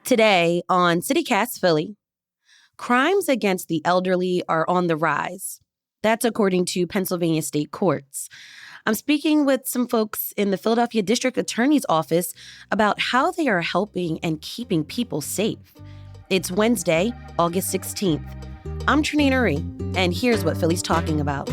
Today on CityCast Philly, crimes against the elderly are on the rise. That's according to Pennsylvania state courts. I'm speaking with some folks in the Philadelphia District Attorney's Office about how they are helping and keeping people safe. It's Wednesday, August 16th. I'm Trinae Nuri, and here's what Philly's talking about.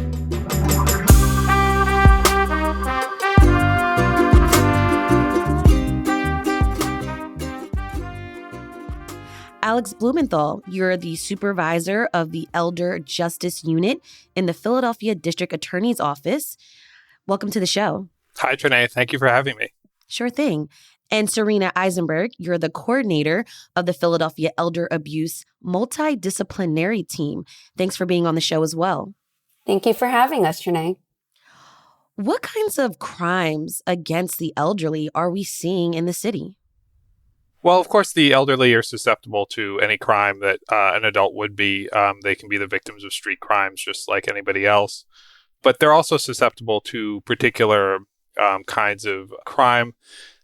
Alex Blumenthal, you're the supervisor of the Elder Justice Unit in the Philadelphia District Attorney's Office. Welcome to the show. Hi, Trinae. Thank you for having me. Sure thing. And Serena Eisenberg, you're the coordinator of the Philadelphia Elder Abuse Multidisciplinary Team. Thanks for being on the show as well. Thank you for having us, Trinae. What kinds of crimes against the elderly are we seeing in the city? Well, of course, the elderly are susceptible to any crime that an adult would be. They can be the victims of street crimes just like anybody else. But they're also susceptible to particular kinds of crime.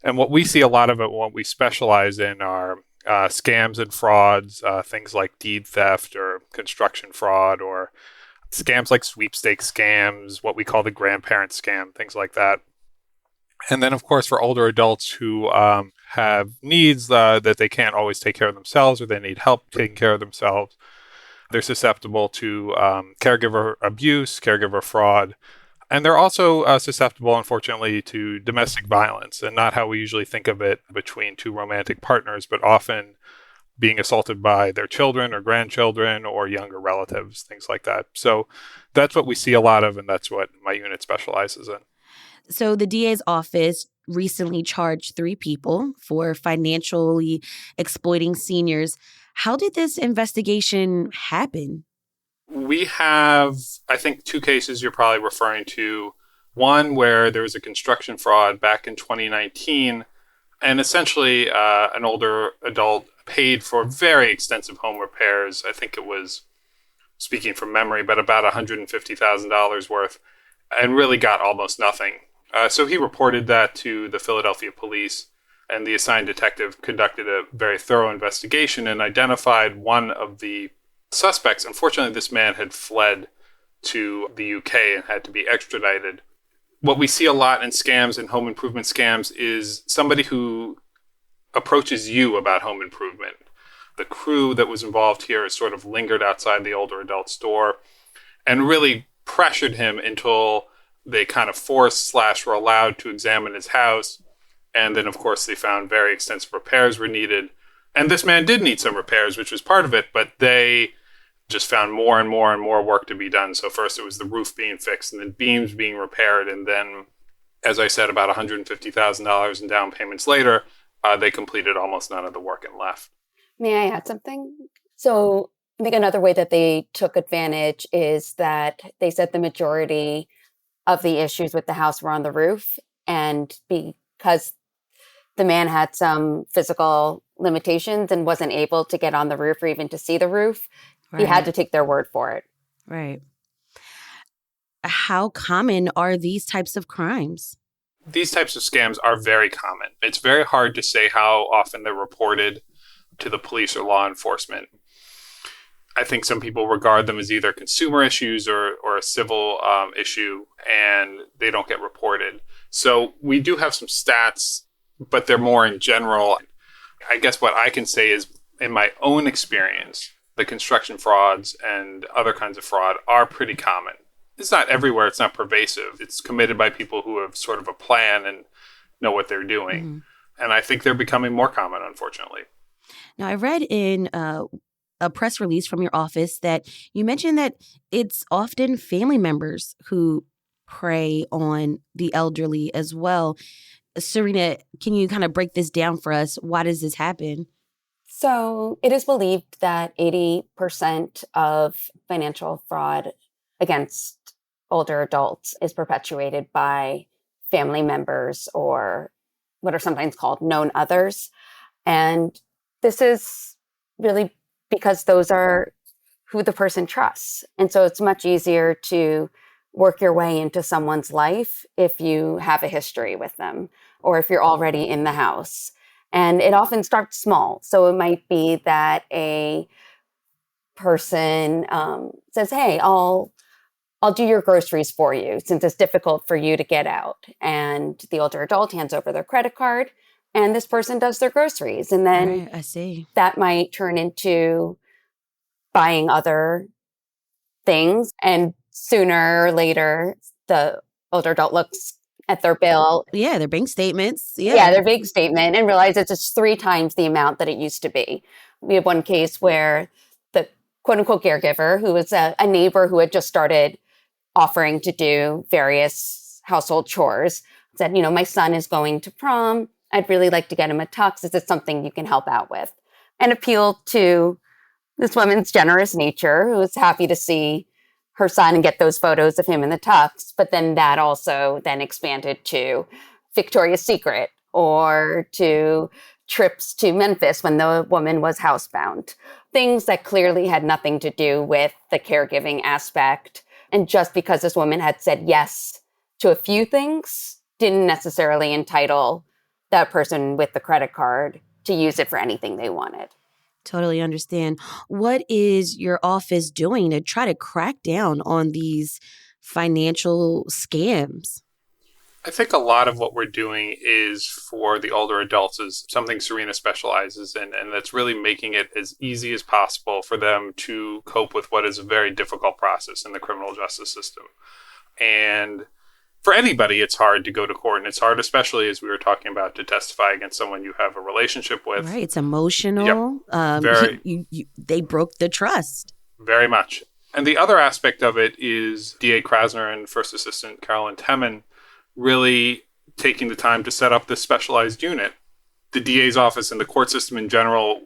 And what we see a lot of it, what we specialize in are scams and frauds, things like deed theft or construction fraud, or scams like sweepstakes scams, what we call the grandparent scam, things like that. And then, of course, for older adults who have needs that they can't always take care of themselves, or they need help taking care of themselves, they're susceptible to caregiver abuse, caregiver fraud. And they're also susceptible, unfortunately, to domestic violence, and not how we usually think of it between two romantic partners, but often being assaulted by their children or grandchildren or younger relatives, things like that. So that's what we see a lot of, and that's what my unit specializes in. So the DA's office recently charged 3 people for financially exploiting seniors. How did this investigation happen? We have, I think, 2 cases you're probably referring to. One where there was a construction fraud back in 2019, and essentially an older adult paid for very extensive home repairs. I think it was, speaking from memory, but about $150,000 worth, and really got almost nothing. So he reported that to the Philadelphia police, and the assigned detective conducted a very thorough investigation and identified one of the suspects. Unfortunately, this man had fled to the UK and had to be extradited. What we see a lot in scams and home improvement scams is somebody who approaches you about home improvement. The crew that was involved here has sort of lingered outside the older adult's door and really pressured him until they kind of forced / were allowed to examine his house. And then, of course, they found very extensive repairs were needed. And this man did need some repairs, which was part of it, but they just found more and more and more work to be done. So first it was the roof being fixed, and then beams being repaired. And then, as I said, about $150,000 in down payments later, they completed almost none of the work and left. May I add something? So I think another way that they took advantage is that they said the majority of the issues with the house were on the roof. And because the man had some physical limitations and wasn't able to get on the roof or even to see the roof, He had to take their word for it. Right. How common are these types of crimes? These types of scams are very common. It's very hard to say how often they're reported to the police or law enforcement. I think some people regard them as either consumer issues or a civil issue, and they don't get reported. So we do have some stats, but they're more in general. I guess what I can say is, in my own experience, the construction frauds and other kinds of fraud are pretty common. It's not everywhere. It's not pervasive. It's committed by people who have sort of a plan and know what they're doing. Mm-hmm. And I think they're becoming more common, unfortunately. Now, I read in a press release from your office that you mentioned that it's often family members who prey on the elderly as well. Serena, can you kind of break this down for us? Why does this happen? So it is believed that 80% of financial fraud against older adults is perpetuated by family members or what are sometimes called known others. And this is really because those are who the person trusts. And so it's much easier to work your way into someone's life if you have a history with them or if you're already in the house. And it often starts small. So it might be that a person says, hey, I'll do your groceries for you since it's difficult for you to get out. And the older adult hands over their credit card and this person does their groceries. And then Right, I see. that might turn into buying other things. And sooner or later, the older adult looks at their bill. Yeah, their bank statements. Yeah, their bank statement and realizes it's 3 times the amount that it used to be. We have one case where the quote unquote caregiver, who was a neighbor who had just started offering to do various household chores, said, my son is going to prom. I'd really like to get him a tux. Is it something you can help out with? And appealed to this woman's generous nature, who was happy to see her son and get those photos of him in the tux. But then that also then expanded to Victoria's Secret or to trips to Memphis when the woman was housebound. Things that clearly had nothing to do with the caregiving aspect. And just because this woman had said yes to a few things didn't necessarily entitle that person with the credit card to use it for anything they wanted. Totally understand. What is your office doing to try to crack down on these financial scams? I think a lot of what we're doing is for the older adults is something Serena specializes in, and that's really making it as easy as possible for them to cope with what is a very difficult process in the criminal justice system. And for anybody, it's hard to go to court, and it's hard, especially as we were talking about, to testify against someone you have a relationship with. Right, it's emotional. Very, they broke the trust. Very much. And the other aspect of it is DA Krasner and First Assistant Carolyn Temin really taking the time to set up this specialized unit. The DA's office and the court system in general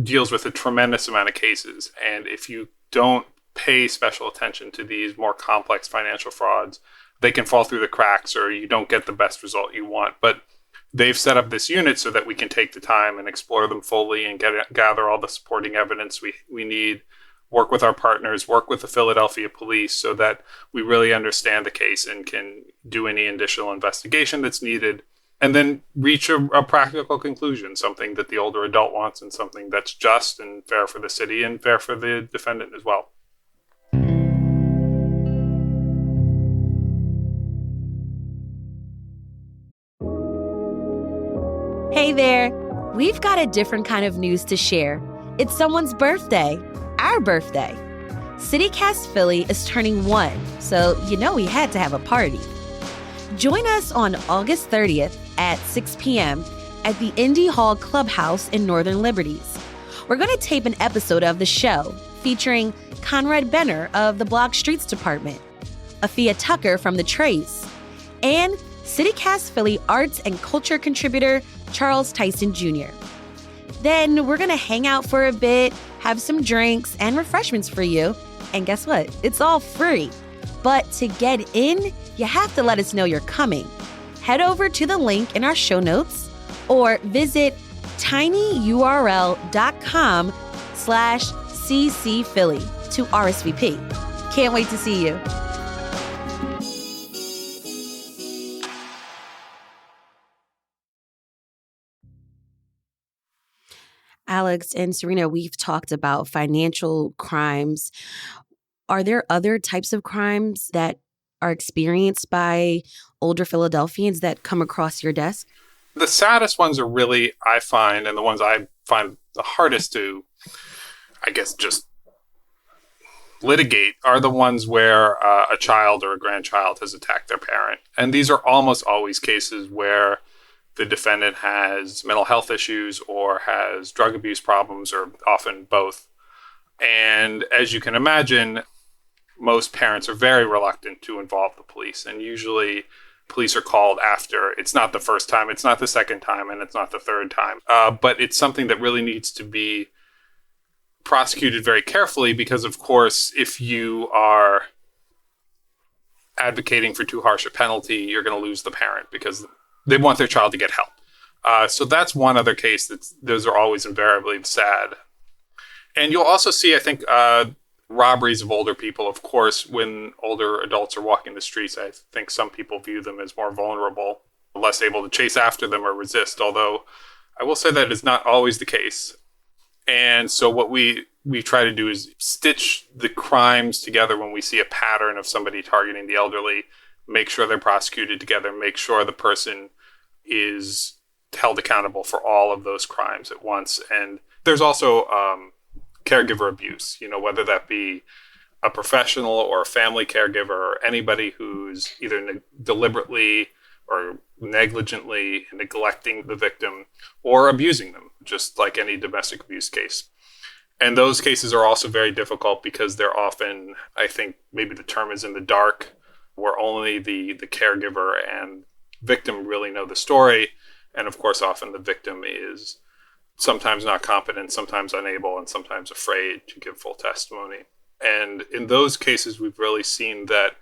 deals with a tremendous amount of cases. And if you don't pay special attention to these more complex financial frauds, they can fall through the cracks or you don't get the best result you want. But they've set up this unit so that we can take the time and explore them fully and gather all the supporting evidence we need, work with our partners, work with the Philadelphia police so that we really understand the case and can do any additional investigation that's needed, and then reach a practical conclusion, something that the older adult wants and something that's just and fair for the city and fair for the defendant as well. Hey there. We've got a different kind of news to share. It's someone's birthday, our birthday. CityCast Philly is turning 1, so we had to have a party. Join us on August 30th at 6 p.m. at the Indy Hall Clubhouse in Northern Liberties. We're going to tape an episode of the show featuring Conrad Benner of the Block Streets Department, Afia Tucker from The Trace, and CityCast Philly arts and culture contributor Charles Tyson Jr. Then we're going to hang out for a bit, have some drinks and refreshments for you. And guess what? It's all free. But to get in, you have to let us know you're coming. Head over to the link in our show notes or visit tinyurl.com/ccphilly to RSVP. Can't wait to see you. Alex and Serena, we've talked about financial crimes. Are there other types of crimes that are experienced by older Philadelphians that come across your desk? The saddest ones are really, I find, and the ones I find the hardest to, I guess, just litigate are the ones where a child or a grandchild has attacked their parent. And these are almost always cases where the defendant has mental health issues or has drug abuse problems, or often both. And as you can imagine, most parents are very reluctant to involve the police. And usually police are called after. It's not the first time, it's not the second time, and it's not the third time. But it's something that really needs to be prosecuted very carefully because, of course, if you are advocating for too harsh a penalty, you're going to lose the parent because they want their child to get help. So that's one other case those are always invariably sad. And you'll also see, I think, robberies of older people. Of course, when older adults are walking the streets, I think some people view them as more vulnerable, less able to chase after them or resist. Although I will say that is not always the case. And so what we try to do is stitch the crimes together when we see a pattern of somebody targeting the elderly, make sure they're prosecuted together, make sure the person is held accountable for all of those crimes at once. And there's also caregiver abuse, whether that be a professional or a family caregiver or anybody who's either deliberately or negligently neglecting the victim or abusing them, just like any domestic abuse case. And those cases are also very difficult because they're often, I think maybe the term is in the dark, where only the caregiver and victim really know the story. And of course, often the victim is sometimes not competent, sometimes unable, and sometimes afraid to give full testimony. And in those cases, we've really seen that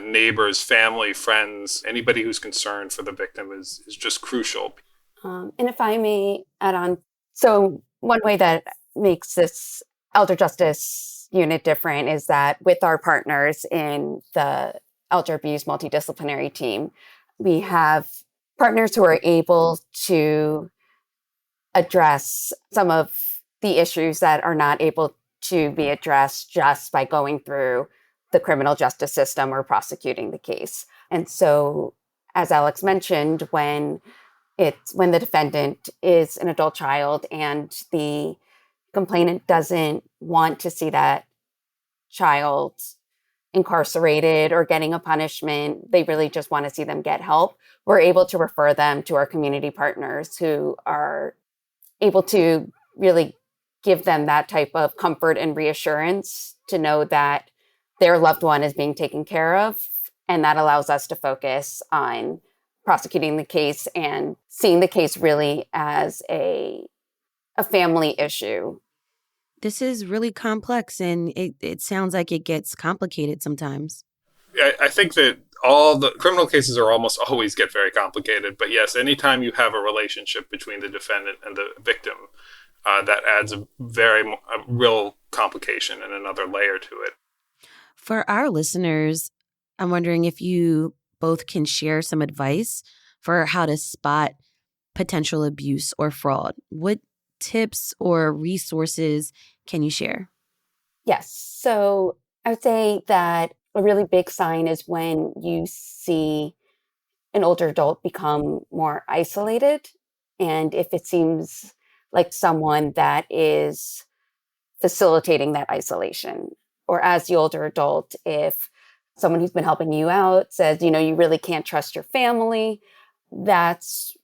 neighbors, family, friends, anybody who's concerned for the victim is just crucial. And if I may add on, so one way that makes this elder justice unit different is that with our partners in the elder abuse multidisciplinary team, we have partners who are able to address some of the issues that are not able to be addressed just by going through the criminal justice system or prosecuting the case. And so, as Alex mentioned, when the defendant is an adult child and the complainant doesn't want to see that child incarcerated or getting a punishment, they really just want to see them get help, we're able to refer them to our community partners who are able to really give them that type of comfort and reassurance to know that their loved one is being taken care of. And that allows us to focus on prosecuting the case and seeing the case really as a family issue. This is really complex, and it sounds like it gets complicated sometimes. I think that all the criminal cases are almost always get very complicated. But yes, anytime you have a relationship between the defendant and the victim, that adds a real complication and another layer to it. For our listeners, I'm wondering if you both can share some advice for how to spot potential abuse or fraud. What tips or resources can you share? Yes. So I would say that a really big sign is when you see an older adult become more isolated. And if it seems like someone that is facilitating that isolation, or as the older adult, if someone who's been helping you out says, you really can't trust your family, that's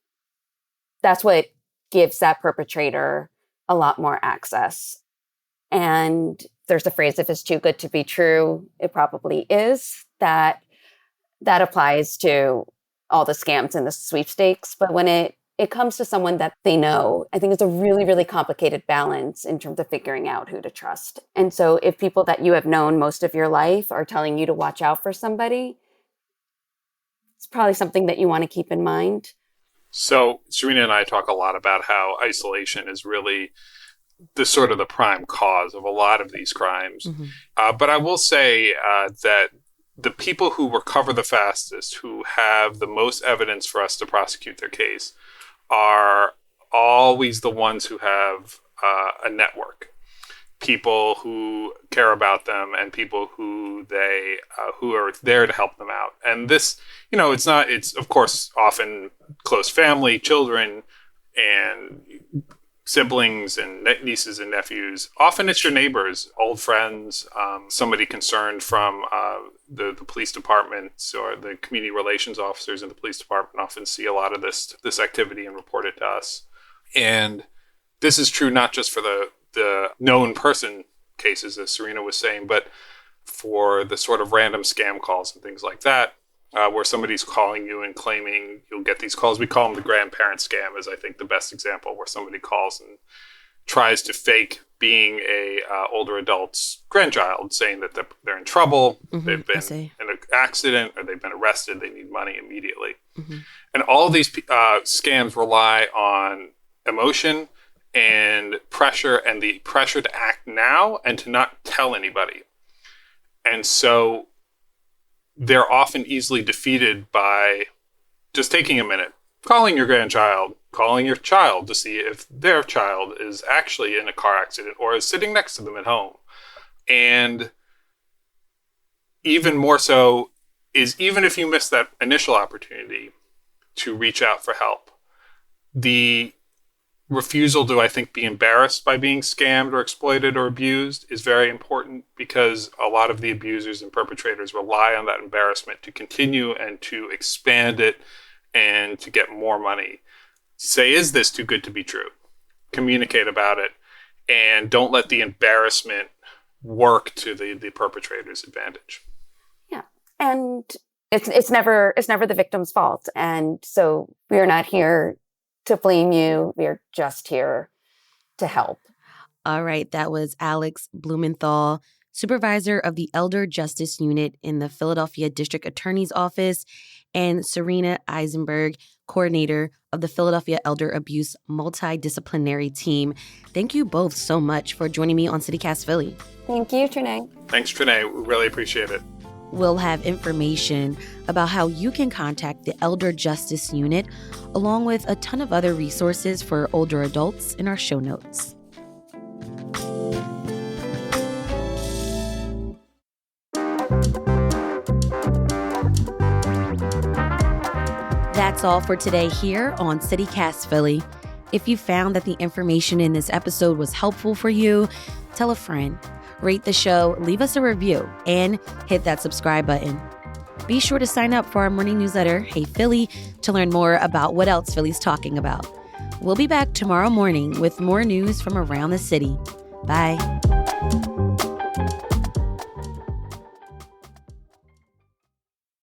what gives that perpetrator a lot more access. And there's a phrase, if it's too good to be true, it probably is. That applies to all the scams and the sweepstakes. But when it comes to someone that they know, I think it's a really, really complicated balance in terms of figuring out who to trust. And so if people that you have known most of your life are telling you to watch out for somebody, it's probably something that you want to keep in mind. So Serena and I talk a lot about how isolation is really the prime cause of a lot of these crimes. Mm-hmm. But I will say that the people who recover the fastest, who have the most evidence for us to prosecute their case, are always the ones who have a network, people who care about them and people who are there to help them out. And this, it's of course often close family, children, and siblings and nieces and nephews. Often it's your neighbors, old friends, somebody concerned from the police departments, or the community relations officers in the police department often see a lot of this activity and report it to us. And this is true not just for the known person cases, as Serena was saying, but for the sort of random scam calls and things like that, where somebody's calling you and claiming you'll get these calls. We call them the grandparent scam, is I think the best example, where somebody calls and tries to fake being a older adult's grandchild, saying that they're in trouble, mm-hmm, they've been in an accident, or they've been arrested, they need money immediately. Mm-hmm. And all of these scams rely on emotion and pressure, and the pressure to act now and to not tell anybody. And so they're often easily defeated by just taking a minute, calling your grandchild, calling your child to see if their child is actually in a car accident or is sitting next to them at home. And even more so is, even if you miss that initial opportunity to reach out for help, the refusal to, I think, be embarrassed by being scammed or exploited or abused is very important, because a lot of the abusers and perpetrators rely on that embarrassment to continue and to expand it and to get more money. Say, is this too good to be true? Communicate about it, and don't let the embarrassment work to the perpetrator's advantage. Yeah. And it's never the victim's fault. And so we are not here to blame you. We are just here to help. All right. That was Alex Blumenthal, supervisor of the Elder Justice Unit in the Philadelphia District Attorney's Office, and Serena Eisenberg, coordinator of the Philadelphia Elder Abuse Multidisciplinary Team. Thank you both so much for joining me on CityCast Philly. Thank you, Trinae. Thanks, Trinae. We really appreciate it. We'll have information about how you can contact the Elder Justice Unit, along with a ton of other resources for older adults in our show notes. That's all for today here on CityCast Philly. If you found that the information in this episode was helpful for you, tell a friend, rate the show, leave us a review, and hit that subscribe button. Be sure to sign up for our morning newsletter, Hey Philly, to learn more about what else Philly's talking about. We'll be back tomorrow morning with more news from around the city. Bye.